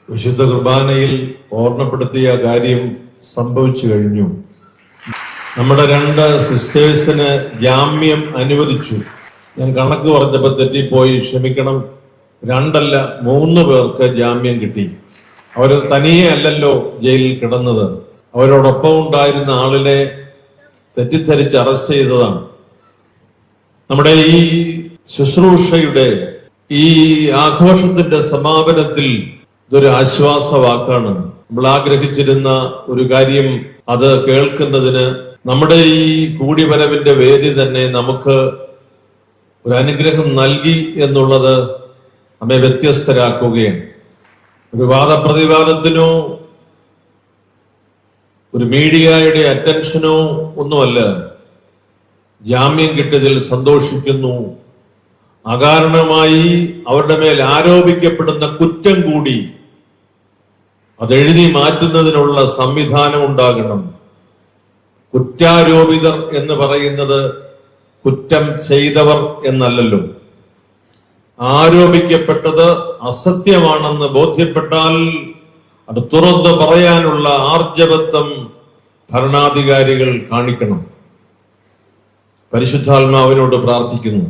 വിശുദ്ധ കുർബാനയിൽ ഓർമ്മപ്പെടുത്തിയ കാര്യം സംഭവിച്ചു കഴിഞ്ഞു. നമ്മുടെ 2 സിസ്റ്റേഴ്സിന് ജാമ്യം അനുവദിച്ചു. ഞാൻ കണക്ക് പറഞ്ഞപ്പോൾ തെറ്റിപ്പോയി, ക്ഷമിക്കണം. 2 അല്ല 3 പേർക്ക് ജാമ്യം കിട്ടി. അവർ തനിയെ അല്ലല്ലോ ജയിലിൽ കിടന്നത്, അവരോടൊപ്പം ഉണ്ടായിരുന്ന ആളിനെ തെറ്റിദ്ധരിച്ച് അറസ്റ്റ് ചെയ്തതാണ്. നമ്മുടെ ഈ ശുശ്രൂഷയുടെ ഈ ആഘോഷത്തിന്റെ സമാപനത്തിൽ ഇതൊരു ആശ്വാസവാക്കാണ്. നമ്മൾ ആഗ്രഹിച്ചിരുന്ന ഒരു കാര്യം അത് കേൾക്കുന്നതിന് നമ്മുടെ ഈ കൂടിവരവിന്റെ വേദി തന്നെ നമുക്ക് ഒരു അനുഗ്രഹം നൽകി എന്നുള്ളത് നമ്മെ വ്യത്യസ്തരാക്കുകയാണ്. ഒരു വാദപ്രതിവാദത്തിനോ ഒരു മീഡിയയുടെ അറ്റൻഷനോ ഒന്നുമല്ല. ജാമ്യം കിട്ടിയതിൽ സന്തോഷിക്കുന്നു. അകാരണമായി അവരുടെ മേൽ ആരോപിക്കപ്പെടുന്ന കുറ്റം കൂടി അതെഴുതി മാറ്റുന്നതിനുള്ള സംവിധാനം ഉണ്ടാകണം. കുറ്റാരോപിതർ എന്ന് പറയുന്നത് കുറ്റം ചെയ്തവർ എന്നല്ലല്ലോ. ആരോപിക്കപ്പെട്ടത് അസത്യമാണെന്ന് ബോധ്യപ്പെട്ടാൽ അത് തുറന്ന് പറയാനുള്ള ആർജവത്വം ഭരണാധികാരികൾ കാണിക്കണം. പരിശുദ്ധാത്മാവിനോട് പ്രാർത്ഥിക്കുന്നു.